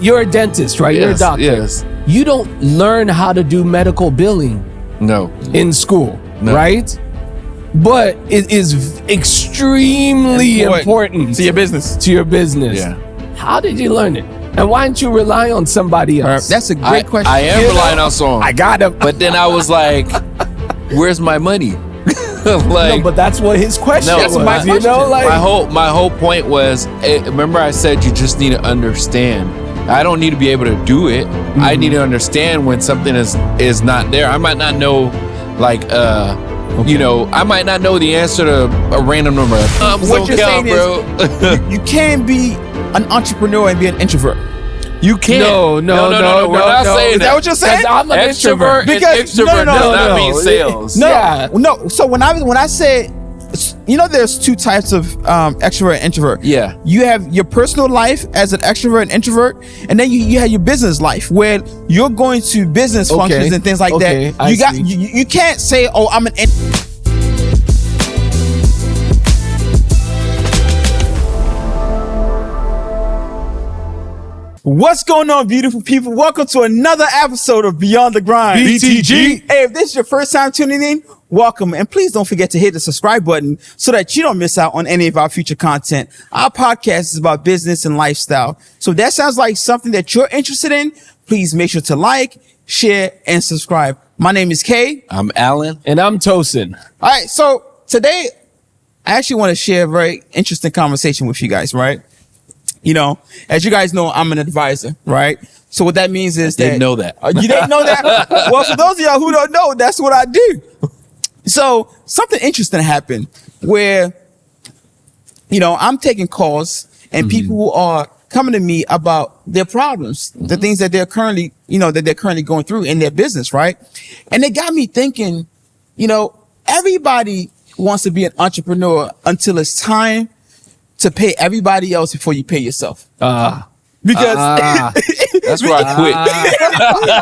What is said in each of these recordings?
you're a dentist, right? Yes, You're a doctor. Yes. You don't learn how to do medical billing No. in school, right? But it is extremely important to your business. Yeah. How did you learn it? And why didn't you rely on somebody else? That's a great question. I am relying on someone. I got him. But then I was like, where's my money? No, but that's what his question No, was. that's my You know, like my whole point was, remember I said you just need to understand. I don't need to be able to do it. I need to understand when something is not there. I might not know, like, you know, I might not know the answer to a random number. What you're saying is, you can't be an entrepreneur and be an introvert. You can't. No. We're not saying Is that what you're saying? I'm an extrovert. introvert. Because extrovert does not mean sales. No. So when I say, you know, there's two types of extrovert and introvert. Yeah. You have your personal life as an extrovert and introvert, and then you have your business life where you're going to business functions and things like that. You can't say, oh, I'm an What's going on, beautiful people? Welcome to another episode of Beyond the Grind. BTG. Hey, if this is your first time tuning in, welcome. And please don't forget to hit the subscribe button so that you don't miss out on any of our future content. Our podcast is about business and lifestyle. So if that sounds like something that you're interested in, please make sure to like, share, and subscribe. My name is Kay. I'm Alan. And I'm Tosin. All right. So today, I actually want to share a very interesting conversation with you guys, right? You know, as you guys know, I'm an advisor, right? So what that means is Didn't know that. You didn't know that? Well, for those of y'all who don't know, that's what I do. So something interesting happened where, you know, I'm taking calls and people are coming to me about their problems, the things that they're currently, going through in their business, right? And it got me thinking, you know, everybody wants to be an entrepreneur until it's time to pay everybody else before you pay yourself. Because that's where I quit.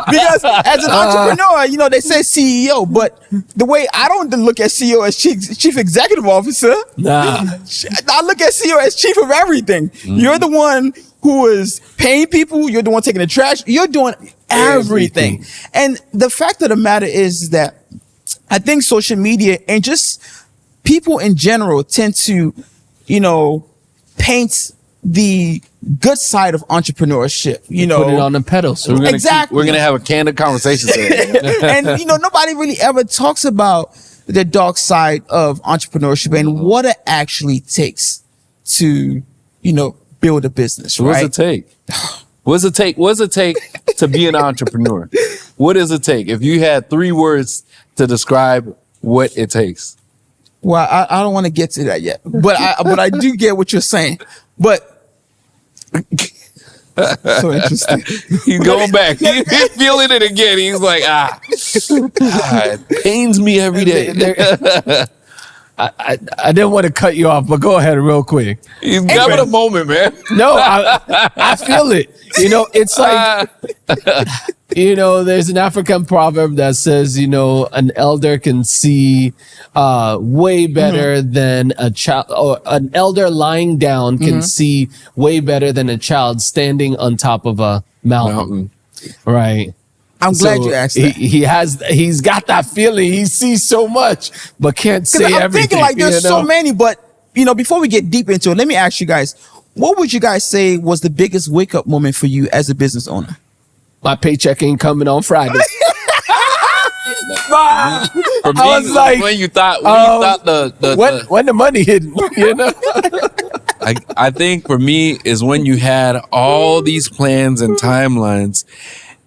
because as an entrepreneur, you know, they say CEO, but the way I don't look at CEO as chief executive officer, I look at CEO as chief of everything. You're the one who is paying people. You're the one taking the trash. You're doing everything. And the fact of the matter is that I think social media and just people in general tend to, you know, paint the good side of entrepreneurship, you know. Put it on the pedestal. Exactly. We're going to have a candid conversation today. And, you know, nobody really ever talks about the dark side of entrepreneurship and what it actually takes to, you know, build a business, right? What does it take? What does it take to be an entrepreneur? What does it take? If you had 3 words to describe what it takes. Well, I don't want to get to that yet, but I do get what you're saying. But so interesting. He's going back. He's feeling it again. He's like, it pains me every day. I didn't want to cut you off, but go ahead real quick. He's having a moment, man. No, I feel it. You know, it's like, you know, there's an African proverb that says, you know, an elder can see way better than a child, or an elder lying down can see way better than a child standing on top of a mountain. Right. I'm glad you asked that. He's got that feeling. He sees so much, but can't say everything. I'm thinking like there's so many, but you know, before we get deep into it, let me ask you guys, what would you guys say was the biggest wake up moment for you as a business owner? My paycheck ain't coming on Friday. For me, I was like, when you thought when the money hit, you know. I think for me is when you had all these plans and timelines,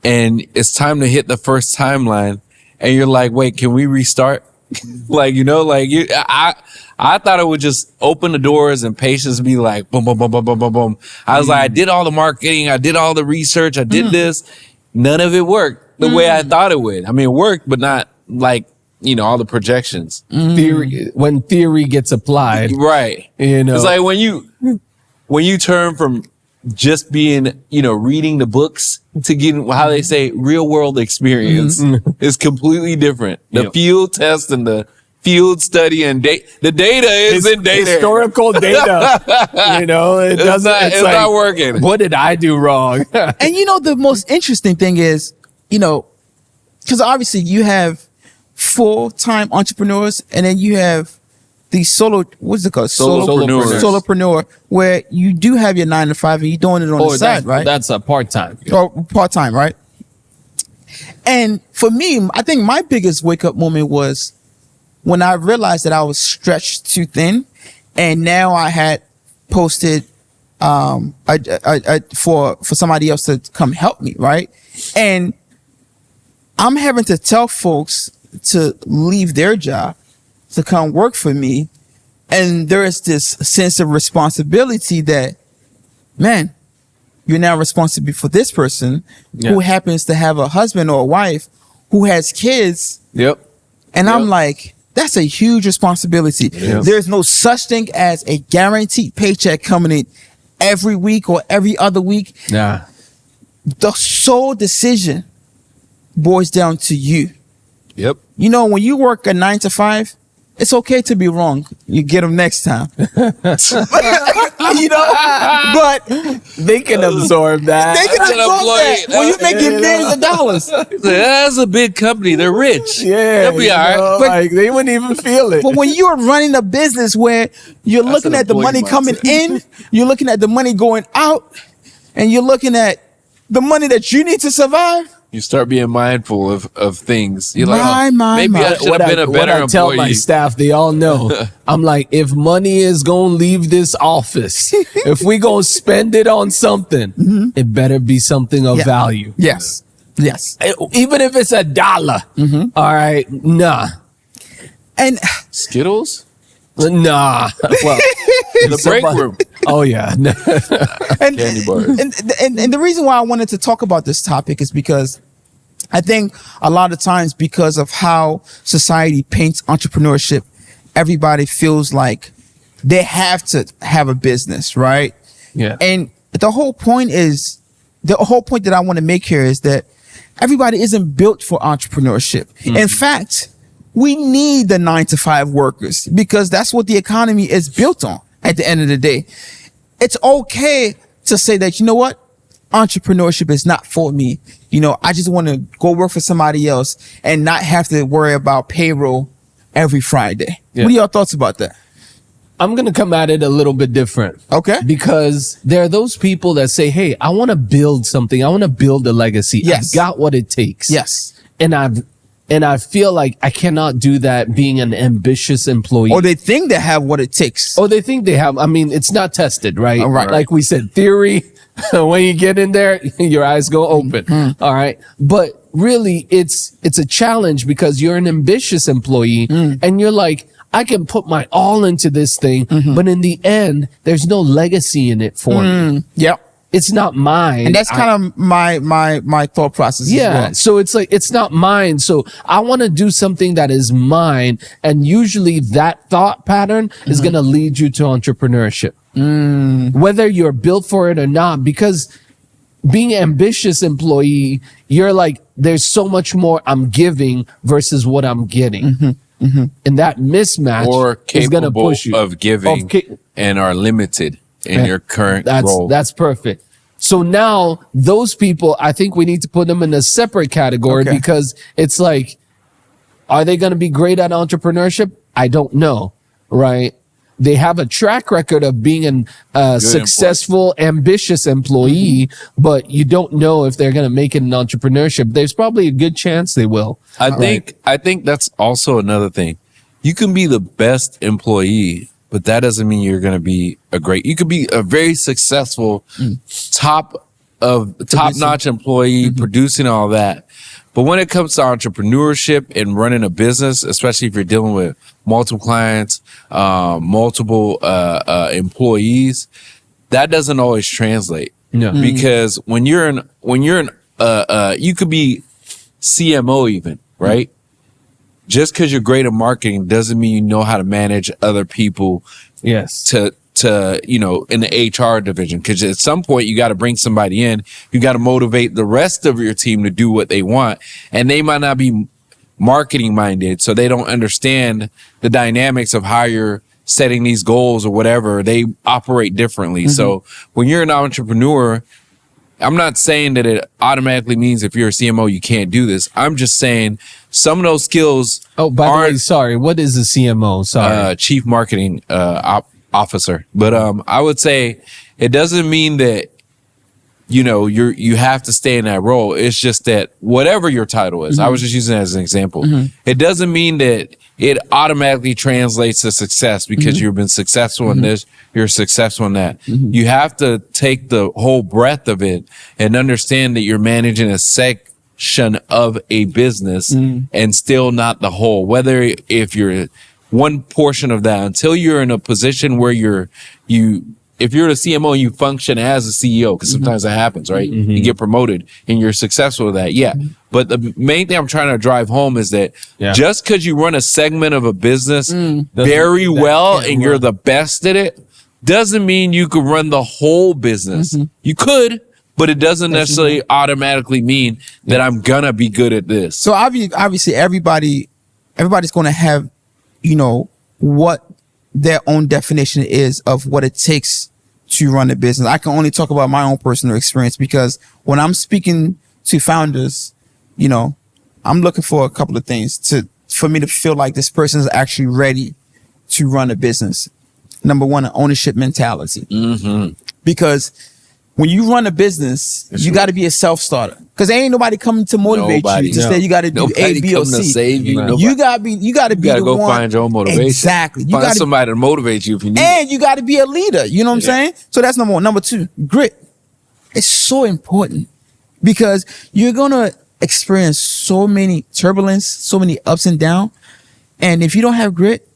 and it's time to hit the first timeline, and you're like, wait, can we restart? Like, you know, like I thought it would just open the doors and patients be like, boom, boom, boom, boom, boom, boom, boom. I was like, I did all the marketing. I did all the research. I did this. None of it worked the way I thought it would. I mean, it worked, but not like, you know, all the projections. Theory, when theory gets applied. Right. You know, it's like when you turn from just being, you know, reading the books to getting, how they say, real world experience is completely different. The field test and the field study and the data is in data. Historical data. It doesn't. It's not working. What did I do wrong? And the most interesting thing is, because obviously you have full-time entrepreneurs and then you have these what's it called? Solopreneur, where you do have your 9 to 5 and you're doing it on the side, right? That's a part-time. Or part-time, right? And for me, I think my biggest wake-up moment was when I realized that I was stretched too thin, and now I had posted for somebody else to come help me, right? And I'm having to tell folks to leave their job to come work for me, and there is this sense of responsibility that, man, you're now responsible for this person who happens to have a husband or a wife who has kids. Yep. And I'm like, that's a huge responsibility. Yep. There's no such thing as a guaranteed paycheck coming in every week or every other week. Nah. The sole decision boils down to you. Yep. When you work a 9 to 5, it's okay to be wrong. You get them next time. But they can absorb that. They can absorb that when you're making millions of dollars. That's a big company. They're rich. Yeah. They'll be all But right. they wouldn't even feel it. But when you're running a business where you're looking at the money coming in, you're looking at the money going out, and you're looking at the money that you need to survive, you start being mindful of things. You're like, maybe I should have been a better employee. What I tell my staff, they all know. I'm like, if money is going to leave this office, if we going to spend it on something, it better be something of value. Yes. Even if it's $1. All right. Nah. And Skittles? Nah. Well, the break room. Oh yeah. Candy bars. And the reason why I wanted to talk about this topic is because I think a lot of times, because of how society paints entrepreneurship, everybody feels like they have to have a business, right? Yeah. And the whole point that I want to make here is that everybody isn't built for entrepreneurship. In fact, we need the 9 to 5 workers because that's what the economy is built on at the end of the day. It's okay to say that, entrepreneurship is not for me. I just want to go work for somebody else and not have to worry about payroll every Friday. Yeah. What are your thoughts about that? I'm going to come at it a little bit different. Okay. Because there are those people that say, hey, I want to build something. I want to build a legacy. Yes. I've got what it takes. Yes. And I feel like I cannot do that being an ambitious employee. Or they think they have what it takes. Or they think they have. I mean, it's not tested, right? All right. Like we said, theory, when you get in there, your eyes go open. All right. But really, it's a challenge because you're an ambitious employee and you're like, I can put my all into this thing, but in the end, there's no legacy in it for me. Yep. It's not mine. And that's kind of my thought process. Yeah. As well. So it's like, it's not mine. So I want to do something that is mine. And usually that thought pattern is going to lead you to entrepreneurship, whether you're built for it or not, because being an ambitious employee, you're like, there's so much more I'm giving versus what I'm getting. And that mismatch Or is going to capable push you of giving and are limited in your current role. That's perfect. So now those people, I think we need to put them in a separate category because it's like, are they going to be great at entrepreneurship? I don't know. Right. They have a track record of being a successful, ambitious employee, but you don't know if they're going to make it in entrepreneurship. There's probably a good chance they will. I think that's also another thing. You can be the best employee, but that doesn't mean you're going to be you could be a very successful top-notch employee, producing all that. But when it comes to entrepreneurship and running a business, especially if you're dealing with multiple clients, multiple employees, that doesn't always translate. No. Because when you're you could be CMO even, right? Just because you're great at marketing doesn't mean you know how to manage other people. Yes. To in the HR division, because at some point you got to bring somebody in. You got to motivate the rest of your team to do what they want, and they might not be marketing minded, so they don't understand the dynamics of how you're setting these goals or whatever. They operate differently. So when you're an entrepreneur, I'm not saying that it automatically means if you're a CMO, you can't do this. I'm just saying some of those skills. Oh, by the way, sorry. What is a CMO? Sorry. Chief Marketing Officer. But I would say it doesn't mean that, you know, you have to stay in that role. It's just that whatever your title is, I was just using it as an example. It doesn't mean that it automatically translates to success because you've been successful in this, you're successful in that. You have to take the whole breadth of it and understand that you're managing a section of a business and still not the whole. Whether if you're one portion of that, until you're in a position where if you're the CMO and you function as a CEO, because sometimes that happens, right? You get promoted and you're successful with that. Yeah. But the main thing I'm trying to drive home is that just because you run a segment of a business very well and you're the best at it, doesn't mean you could run the whole business. You could, but it doesn't necessarily automatically mean that I'm gonna be good at this. So obviously everybody's going to have, you know, what their own definition is of what it takes to run a business. I can only talk about my own personal experience because when I'm speaking to founders, you know, I'm looking for a couple of things for me to feel like this person is actually ready to run a business. Number one, an ownership mentality. Because when you run a business, you got to be a self-starter. Because there ain't nobody coming to motivate you to say you got to do A, B, or C. To save you. You got to be You gotta go find your own motivation. Exactly. You Find somebody to motivate you if you need and you got to be a leader. You know what I'm saying? So that's number one. Number two, grit. It's so important because you're going to experience so many turbulence, so many ups and downs. And if you don't have grit,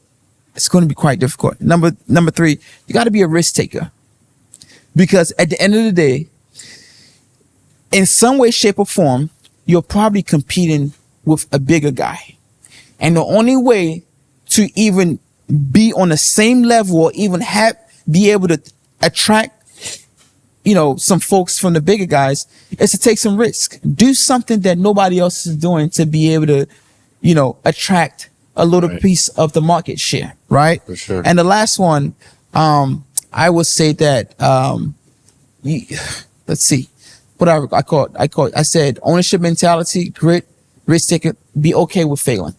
it's going to be quite difficult. Number three, you got to be a risk taker. Because at the end of the day, in some way, shape, or form, you're probably competing with a bigger guy. And the only way to even be on the same level or even be able to attract, you know, some folks from the bigger guys is to take some risk. Do something that nobody else is doing to be able to, you know, attract a little piece of the market share, right? For sure. And the last one, I would say that, let's see, what I said ownership mentality, grit, risk taker, be okay with failing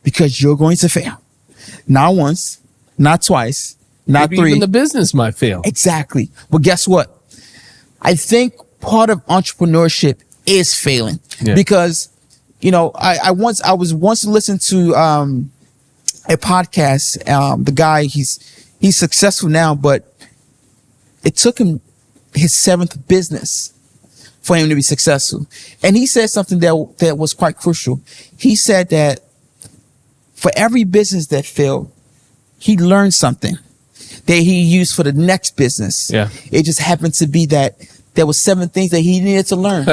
because you're going to fail. Not once, not twice, not three. Even the business might fail. Exactly. But guess what? I think part of entrepreneurship is failing because, you know, I was once listening to, a podcast, the guy, he's successful now, but it took him his 7th business for him to be successful. And he said something that was quite crucial. He said that for every business that failed, he learned something that he used for the next business. Yeah. It just happened to be that there was 7 things that he needed to learn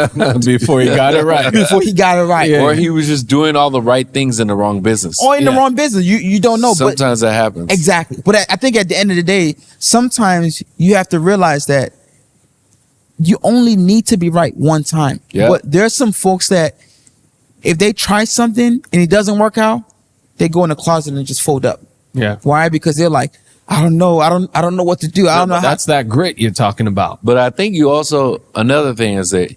before he got it right. Yeah. Or he was just doing all the right things in the wrong business. Or in the wrong business. You don't know. Sometimes that happens. Exactly. But I think at the end of the day, sometimes you have to realize that you only need to be right one time. Yeah. But there's some folks that if they try something and it doesn't work out, they go in the closet and just fold up. Yeah. Why? Because they're like, I don't know. I don't know what to do. I don't know. That's that grit you're talking about. But I think you also, another thing is that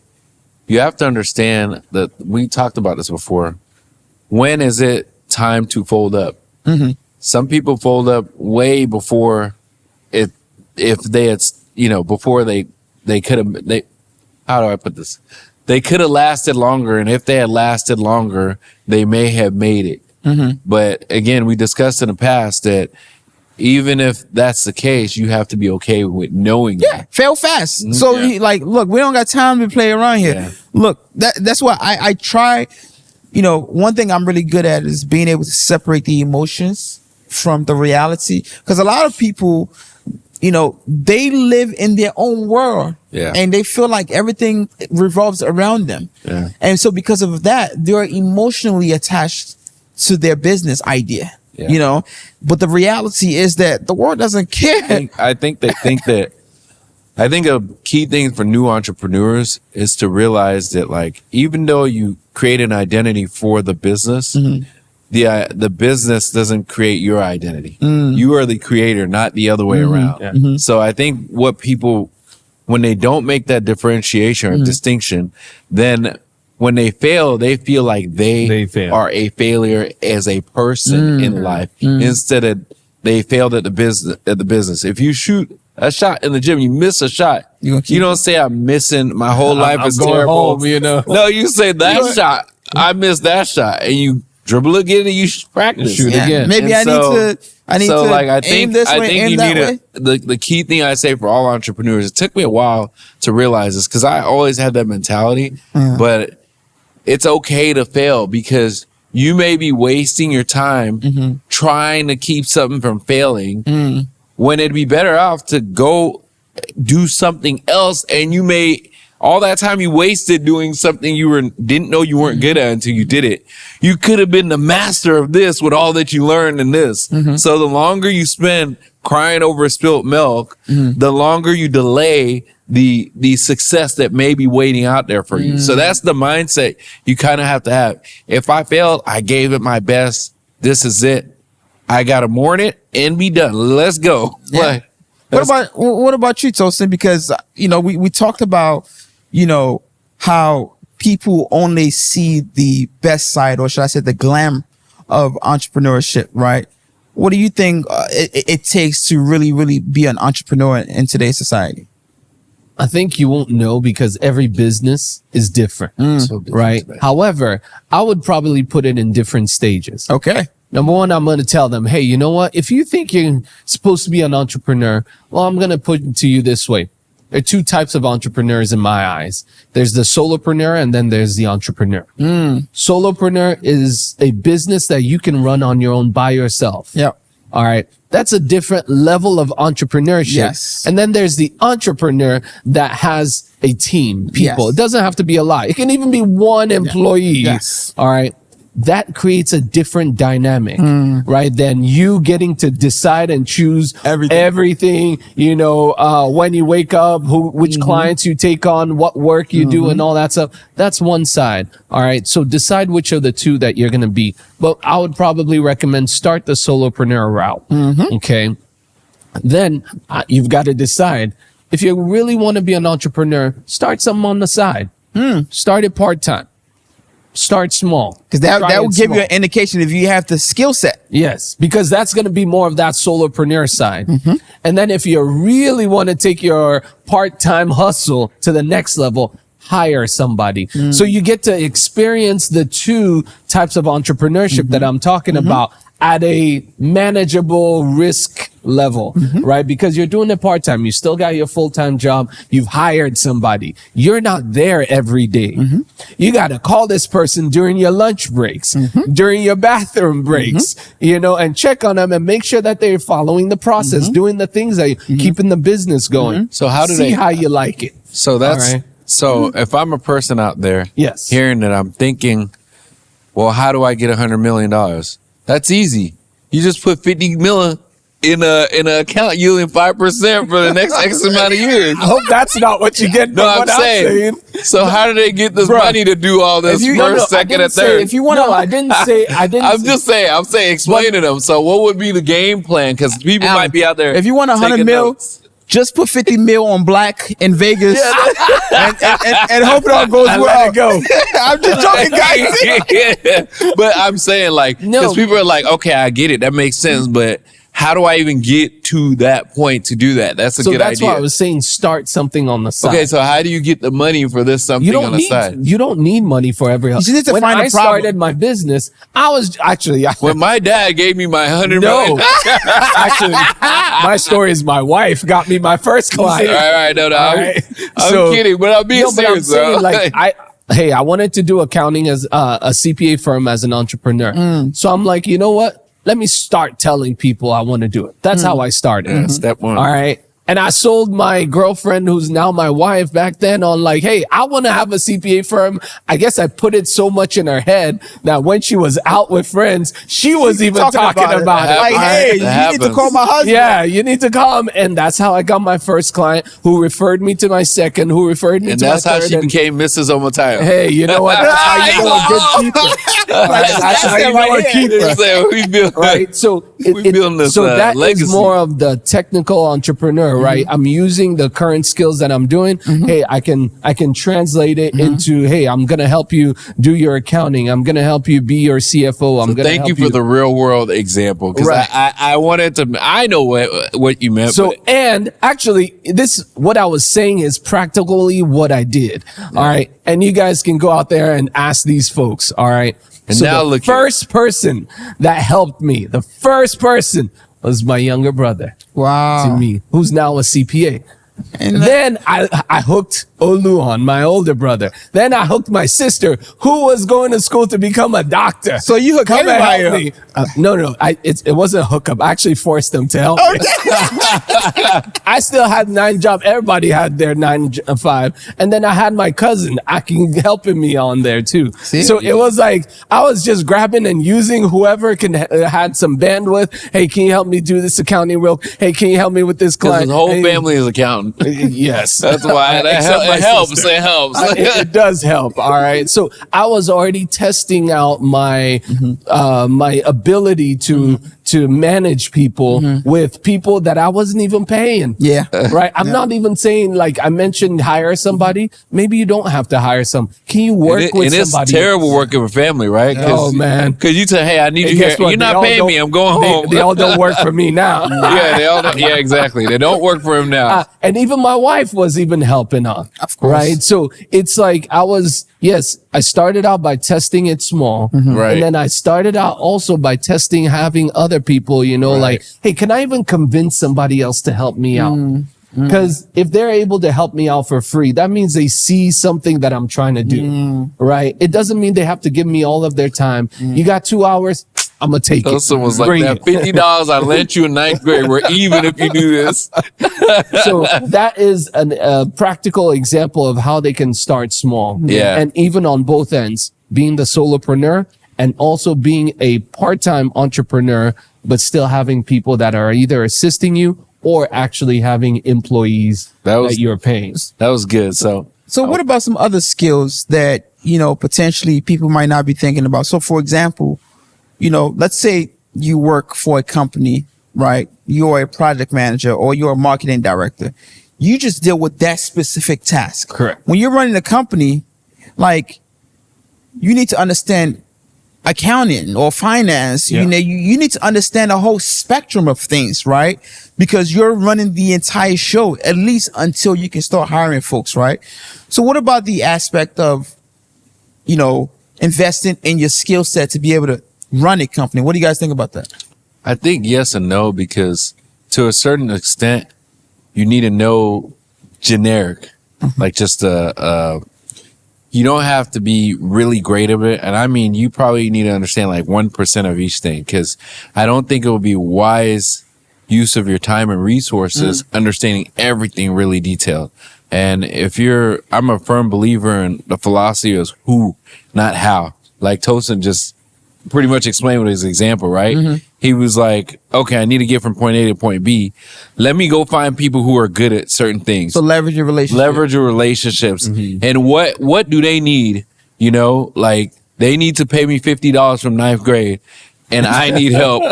you have to understand that we talked about this before. When is it time to fold up? Some people fold up way before if they had, you know, before they could have, how do I put this? They could have lasted longer. And if they had lasted longer, they may have made it. But again, we discussed in the past that even if that's the case, you have to be okay with knowing that. Fail fast. So look, we don't got time to play around here. Yeah. Look, that's why I try, you know, one thing I'm really good at is being able to separate the emotions from the reality. Because a lot of people, you know, they live in their own world and they feel like everything revolves around them. Yeah. And so because of that, they're emotionally attached to their business idea. You know, but the reality is that the world doesn't care. I think they think that I think a key thing for new entrepreneurs is to realize that, like, even though you create an identity for the business, the business doesn't create your identity. You are the creator, not the other way around. So I think what people, when they don't make that differentiation or distinction, then when they fail, they feel like they fail. are a failure as a person in life instead of they failed at the business. If you shoot a shot in the gym, you miss a shot. You don't say I'm missing. My whole life is going terrible. home, you know. No, you say that shot. I missed that shot, and you dribble again, and you practice. Shoot again. Maybe I need to like I aim think this I way, think aim you that need way. the key thing I say for all entrepreneurs. It took me a while to realize this because I always had that mentality, but it's okay to fail because you may be wasting your time trying to keep something from failing when it'd be better off to go do something else. And you may, all that time you wasted doing something you didn't know you weren't good at until you did it. You could have been the master of this with all that you learned in this. So the longer you spend crying over spilt milk, the longer you delay the success that may be waiting out there for you. So that's the mindset you kind of have to have. If I failed, I gave it my best. This is it. I got to mourn it and be done. Let's go. Yeah. What about you, Tosin? Because, we talked about, how people only see the best side, or should I say the glam of entrepreneurship, right? What do you think it takes to really, really be an entrepreneur in today's society? I think you won't know because every business is different, So different, right? man. However, I would probably put it in different stages. Okay. Number one, I'm going to tell them, hey, you know what? If you think you're supposed to be an entrepreneur, well, I'm going to put it to you this way. There are two types of entrepreneurs in my eyes. There's the solopreneur and then there's the entrepreneur. Solopreneur is a business that you can run on your own by yourself. Yeah. All right. That's a different level of entrepreneurship. Yes. And then there's the entrepreneur that has a team, people. Yes. It doesn't have to be a lot. It can even be one employee. Yes. All right. That creates a different dynamic, right? Than you getting to decide and choose everything, when you wake up, which clients you take on, what work you do and all that stuff. That's one side. All right. So decide which of the two that you're going to be. But I would probably recommend start the solopreneur route. Okay. Then you've got to decide if you really want to be an entrepreneur, start something on the side. Start it part-time. Start small. Because that will give you an indication if you have the skill set. Yes, because that's going to be more of that solopreneur side. And then if you really want to take your part-time hustle to the next level, hire somebody. So you get to experience the two types of entrepreneurship that I'm talking about at a manageable risk level, right? Because you're doing it part-time. You still got your full-time job. You've hired somebody. You're not there every day. You got to call this person during your lunch breaks, during your bathroom breaks, and check on them and make sure that they're following the process, doing the things that keeping the business going. So how do See they, how you like it. so that's, All right. so if I'm a person out there Yes. hearing that, I'm thinking, well, how do I get $100 million? That's easy. You just put 50 million in an account yielding 5% for the next X amount of years. I hope that's not what you get. No, I'm saying. So how do they get this money to do all this first, second, and third? If you want to, I didn't say. I'm saying, explain to them. So what would be the game plan? Because people might be out there. If you want 100 mil, just put 50 mil on black in Vegas and hope it all goes well. Go. I'm just joking, guys. But I'm saying, because people are like, okay, I get it. That makes sense. But how do I even get to that point to do that? That's a good idea. So that's why I was saying start something on the side. Okay, so how do you get the money for this something on the side? You don't need money for every hustle. You just need to when find a I problem. started my business, I was actually... When my dad gave me my $100 No. million. Actually, my story is my wife got me my first client. All right, no, All right. I'm So- kidding, but I'm being No, but I'm serious, bro. saying, I wanted to do accounting as a CPA firm as an entrepreneur. So I'm like, you know what? Let me start telling people I want to do it. That's how I started. Step one. All right. And I sold my girlfriend, who's now my wife, back then on like, hey, I want to have a CPA firm. I guess I put it so much in her head that when she was out with friends, she was even talking about it. Like, hey, you need to call my husband. Yeah, you need to call him. And that's how I got my first client, who referred me to my second, who referred me And to my that's how third. she became Mrs. Omotayo. Hey, you know what? That's how you know a good keeper. That's how you know a keeper. We build, Right. So we building this so that legacy. is more of the technical entrepreneur, right? I'm using the current skills that I'm doing. Hey, I can translate it into, hey, I'm going to help you do your accounting. I'm going to help you be your CFO. I'm going to Thank you for the real world example. Cause Right. I wanted to, I know what you meant. So, but and actually, what I was saying is practically what I did. All right. And you guys can go out there and ask these folks. All right. And so now the look first person that helped me, the first person was my younger brother. Wow. To me, who's now a CPA. And Then I hooked Olu on, my older brother. Then I hooked my sister, who was going to school to become a doctor. So you hooked Come and help everybody me. No. It wasn't a hookup. I actually forced them to help me. I still had 9 jobs. Everybody had their 9 to 5. And then I had my cousin helping me on there too. See? So it was like, I was just grabbing and using whoever had some bandwidth. Hey, can you help me do this accounting real? Hey, can you help me with this client? his whole Hey, family is accounting. Yes. That's why Except my it helps. sister. It helps. It does help. All right. So I was already testing out my my ability to manage people with people that I wasn't even paying. Yeah. Right. I'm not even saying, like I mentioned, hire somebody. Maybe you don't have to hire some. Can you work with and somebody? it's terrible working with family, right? Oh, man. Because you say, hey, I need And you here. guess what? You're They not all paying me. don't- I'm going home. They all don't work for me now. Yeah, they all don't, yeah, exactly. They don't work for him now. And even my wife was even helping on. Of course. Right. So it's like I started out by testing it small. Right. And then I started out also by testing having other people, like, hey, can I even convince somebody else to help me out? Because if they're able to help me out for free, that means they see something that I'm trying to do. Right. It doesn't mean they have to give me all of their time. You got 2 hours. I'm going to take it. Someone was like, Bring that it. $50 I lent you in 9th grade, we're even if you do this. So that is a practical example of how they can start small. Yeah. And even on both ends, being the solopreneur and also being a part-time entrepreneur, but still having people that are either assisting you or actually having employees that you're paying. That was good. So what about some other skills that, potentially people might not be thinking about? So for example, let's say you work for a company, right? You're a project manager or you're a marketing director. You just deal with that specific task. Correct. When you're running a company, like you need to understand accounting or finance. Yeah. You need to understand a whole spectrum of things, right? Because you're running the entire show, at least until you can start hiring folks, right? So what about the aspect of, investing in your skill set to be able to run a company? What do you guys think about that? I think yes and no, because to a certain extent, you need to know generic, like just you don't have to be really great at it. And I mean, you probably need to understand like 1% of each thing, because I don't think it would be wise use of your time and resources understanding everything really detailed. And I'm a firm believer in the philosophy is who, not how. Like Tosin just pretty much explained with his example, right? He was like, okay, I need to get from point A to point B. Let me go find people who are good at certain things. So leverage your relationship. Leverage your relationships. And what do they need? Like they need to pay me $50 from 9th grade and I need help.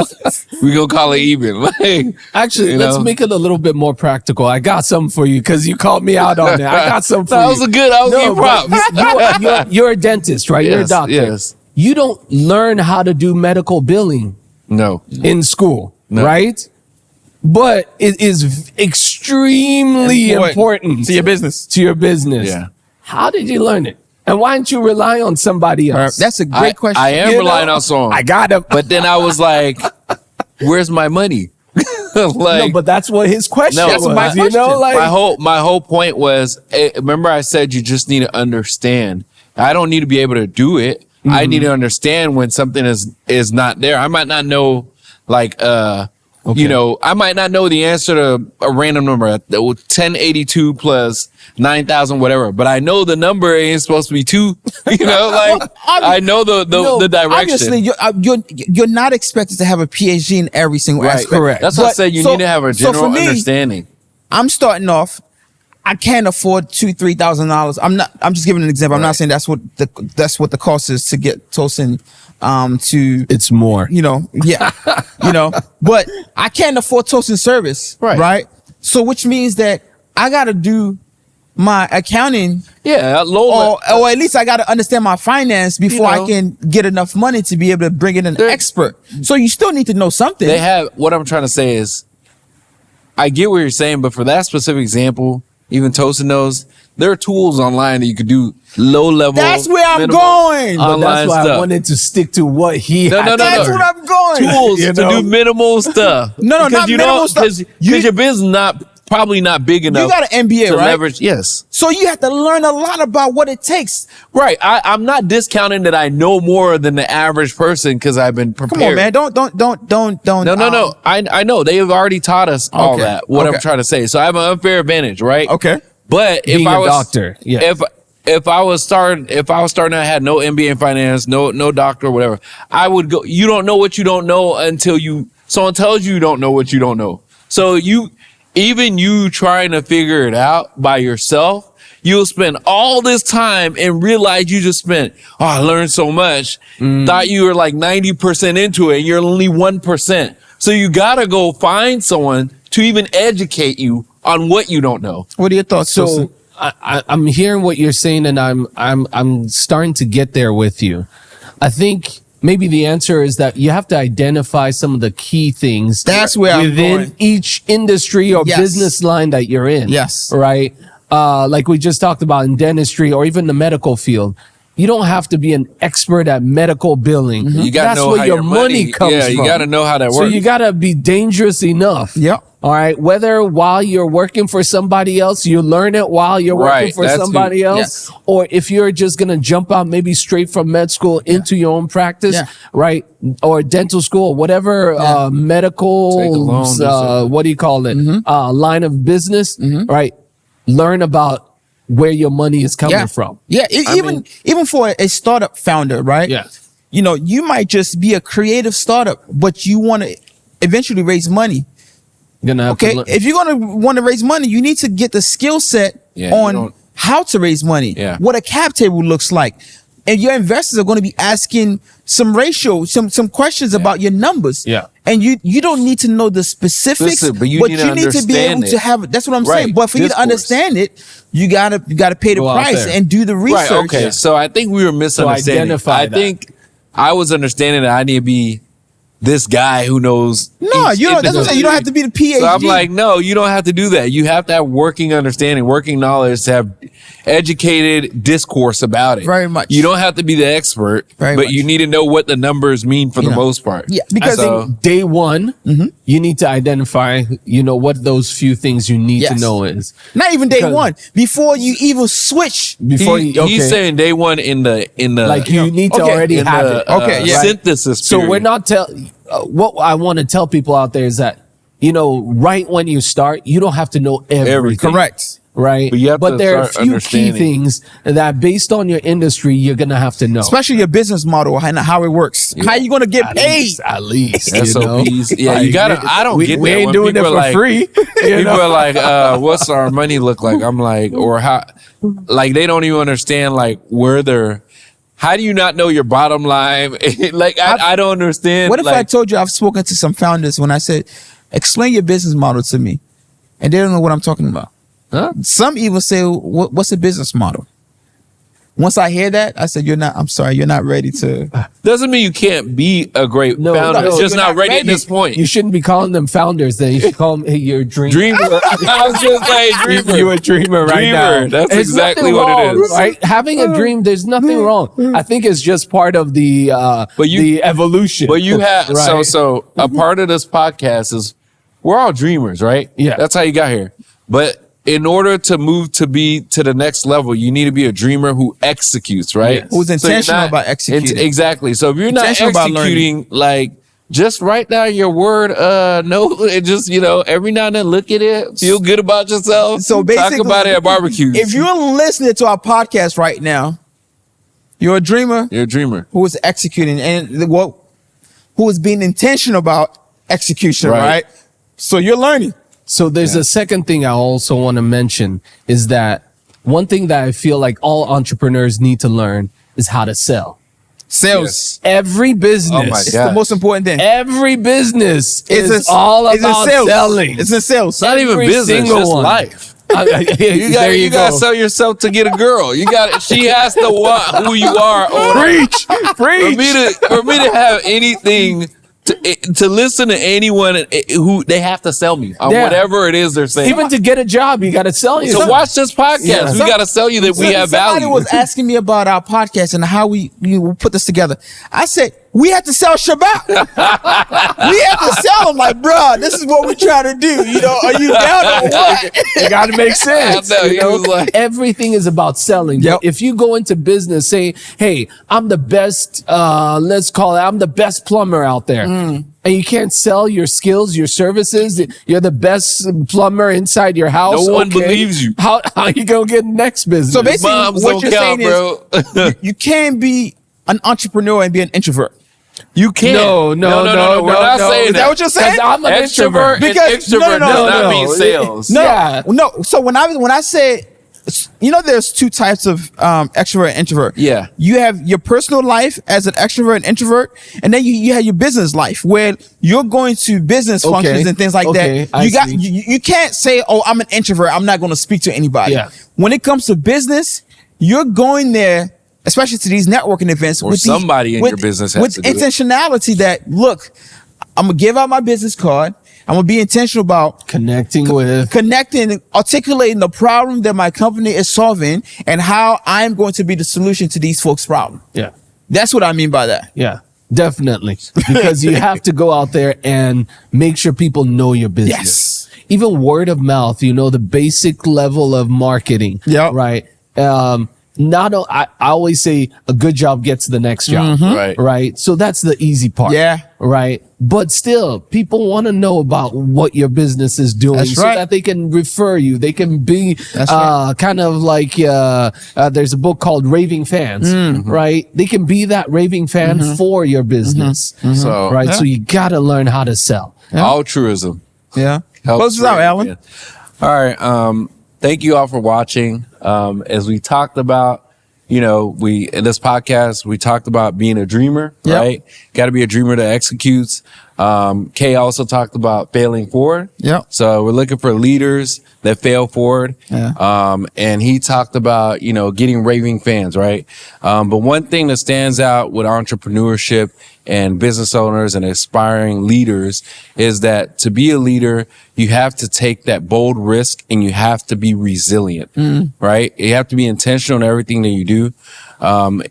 We gonna call it even. Like, Actually, let's make it a little bit more practical. I got something for you because you called me out on it. I got something for you. I was giving props. You're a dentist, right? You're a doctor. Yes. You don't learn how to do medical billing No. in school, No. right? But it is extremely important to your business. To your business. Yeah. How did you learn it? And why didn't you rely on somebody else? That's a great question. I am relying on someone. I got him. But then I was like, where's my money? No, but that's what his question No, was. that's my You know, like my whole point was, remember I said you just need to understand. I don't need to be able to do it. I need to understand when something is not there. I might not know like Okay. You know, I might not know the answer to a random number, 1082 plus 9,000, whatever, but I know the number ain't supposed to be 2. You know, like I know the direction. Obviously, you're not expected to have a PhD in every single aspect. Correct. That's what I said. You need to have a general for me, understanding. I'm starting off. I can't afford $2,000-$3,000. I'm just giving an example. I'm not saying that's what the cost is to get Tosin to. It's more. You know, yeah. You know, but I can't afford Tosin service. Right. So which means that I got to do my accounting. Yeah, or at least I got to understand my finance before I can get enough money to be able to bring in an expert. So you still need to know something. They have, what I'm trying to say is, I get what you're saying, but for that specific example, even Tosin knows there are tools online that you could do low level. That's where I'm going. But that's why I wanted to stick to what he had. That's what I'm going. Tools to do minimal stuff. No, not minimal stuff. Because your business probably not big enough. You got an MBA, to right? leverage. Yes. So you have to learn a lot about what it takes. Right. I'm not discounting that I know more than the average person because I've been prepared. Come on, man. Don't. No. I know they have already taught us all that. What I'm trying to say. So I have an unfair advantage, right? Okay. But Being if I was a doctor, yeah. If I was starting, I had no MBA in finance, no doctor, or whatever, I would go. You don't know what you don't know until someone tells you don't know what you don't know. So even you trying to figure it out by yourself, you'll spend all this time and realize you just spent, I learned so much. Thought you were like 90% into it and you're only 1%. So you gotta go find someone to even educate you on what you don't know. What are your thoughts? So I'm hearing what you're saying and I'm starting to get there with you. I think maybe the answer is that you have to identify some of the key things. That's where within each industry or business line that you're in. Yes. Right. Like we just talked about in dentistry or even the medical field. You don't have to be an expert at medical billing. You gotta That's know where how your money comes from. Yeah, you gotta know how that works. So you gotta be dangerous enough. Yep. All right. Whether while you're working for somebody else, you learn it while you're working for somebody else, or if you're just going to jump out maybe straight from med school into your own practice, right? Or dental school, whatever, medical, what do you call it? Line of business, right? Learn about where your money is coming from. Yeah. Even for a startup founder, right? Yeah. You know, you might just be a creative startup, but you want to eventually raise money. If you're going to want to raise money, you need to get the skill set on how to raise money, what a cap table looks like. And your investors are going to be asking some some questions about your numbers. Yeah. And you don't need to know the specifics, but you need to be able to have, that's what I'm saying. But for you to understand it, you gotta pay the price and do the research. Right, okay. So I think we were misunderstanding. I think I was understanding that I need to be this guy who knows. No, that's what I'm saying. You don't have to be the PhD. So I'm like, no, you don't have to do that. You have to have working understanding, working knowledge, to have educated discourse about it. Very much. You don't have to be the expert, but you need to know what the numbers mean for the most part. Yeah, because I think day one, you need to identify, what those few things you need to know is. Not even day one. Before you even switch. He's saying day one in the like you need to already have it. Synthesis period. So we're not what I want to tell people out there is that, right when you start, you don't have to know everything. Correct. Right. But there are a few key things that based on your industry, you're going to have to know. Especially your business model and how it works. Yeah. How you going to get paid? At least. SOPs. Yeah, you got to, I don't get that. We ain't doing it for free. People are like, what's our money look like? I'm like, or how, like they don't even understand like where they're, how do you not know your bottom line? Like, I don't understand. What if I told you I've spoken to some founders when I said, explain your business model to me, and they don't know what I'm talking about? Huh? Some even say, what's a business model? Once I hear that, I said, you're not ready to. Doesn't mean you can't be a great founder. It's just not ready at this point. You shouldn't be calling them founders then. You should call them, hey, you're a dreamer. Dreamer. I was just like, dreamer. You're a dreamer right now. That's exactly what it is. Right? Having a dream, there's nothing wrong. I think it's just part of the evolution. But you have, so a part of this podcast is we're all dreamers, right? Yeah. That's how you got here. But in order to move to the next level, you need to be a dreamer who executes, right? Yes. Who's intentional about executing. Exactly. So if you're not executing, like just write down your word note and just, every now and then look at it, feel good about yourself. So basically, talk about it at barbecues. If you're listening to our podcast right now, you're a dreamer. You're a dreamer who is executing and who is being intentional about execution, right? So you're learning. So there's a second thing I also want to mention is that one thing that I feel like all entrepreneurs need to learn is how to sell. Sales. Yes. Every business. Oh my It's God. the most important thing. Every business is a- all it's in about sales. selling. It's in sales. It's not even every business, it's single just one. life. There You gotta sell yourself to get a girl. She has to want who you are. Preach. For me to have anything to listen to anyone who they have to sell me on whatever it is they're saying. Even to get a job, you got to sell yourself. So watch this podcast. Yeah. We got to sell you that we have Somebody value. was asking me about our podcast and how we put this together. I said, we have to sell Shabbat. We have to sell them like, bro, this is what we're trying to do. Are you down or what? It got to make sense. I know, he was like- Everything is about selling. Yep. If you go into business saying, hey, I'm the best, let's call it, I'm the best plumber out there. And you can't sell your skills, your services. You're the best plumber inside your house. No one believes you. How you gonna get next business? So basically, Moms what don't you're count, saying bro. is you can't be an entrepreneur and be an introvert. You can't. No. We're not saying Is that what you're saying? 'Cause I'm an Extrovert introvert. and extrovert does not mean no. sales. No, Yeah. no. So when I say, there's two types of extrovert and introvert. Yeah. You have your personal life as an extrovert and introvert, and then you have your business life where you're going to business functions and things like that. You can't say, oh, I'm an introvert, I'm not going to speak to anybody. Yeah. When it comes to business, you're going there, especially to these networking events, Or somebody in your business has with to do it. intentionality that, look, I'm gonna give out my business card. I'm gonna be intentional about Connecting with. connecting, articulating the problem that my company is solving and how I'm going to be the solution to these folks' problem. Yeah. That's what I mean by that. Yeah, definitely. Because you have to go out there and make sure people know your business. Yes. Even word of mouth, the basic level of marketing. Yep. Right. I always say a good job gets the next job. Right. Right. So that's the easy part. Yeah. Right. But still, people want to know about what your business is doing That's so right. that they can refer you. They can be That's right. kind of like there's a book called Raving Fans, right? They can be that raving fan for your business. So Right. So you got to learn how to sell. altruism. Yeah. helps Close this out, bring- Alan. yeah. All right. Thank you all for watching. As we talked about, in this podcast, we talked about being a dreamer, Yep. right? Got to be a dreamer that executes. Kay also talked about failing forward. Yep. So we're looking for leaders that fail forward. Yeah. And he talked about, getting raving fans, right? But one thing that stands out with entrepreneurship and business owners and aspiring leaders is that to be a leader, you have to take that bold risk and you have to be resilient, right? You have to be intentional in everything that you do.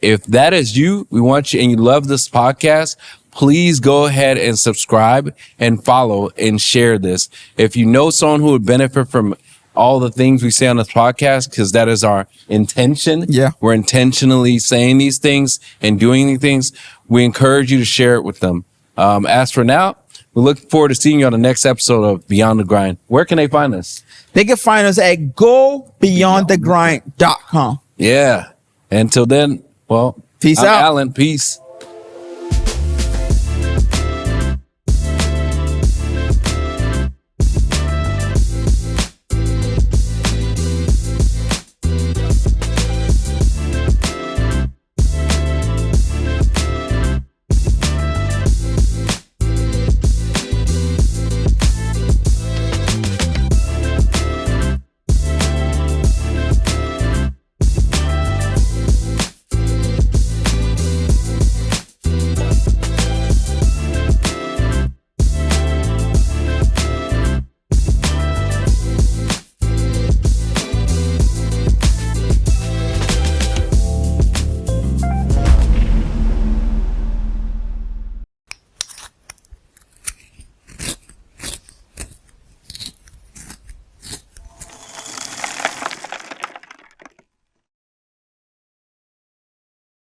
If that is you, we want you and you love this podcast, please go ahead and subscribe and follow and share this. If you know someone who would benefit from all the things we say on this podcast, because that is our intention. Yeah. We're intentionally saying these things and doing these things. We encourage you to share it with them. As for now, we look forward to seeing you on the next episode of Beyond the Grind. Where can they find us? They can find us at gobeyondthegrind.com. Yeah. Until then, well, Peace I'm out. Alan. Peace.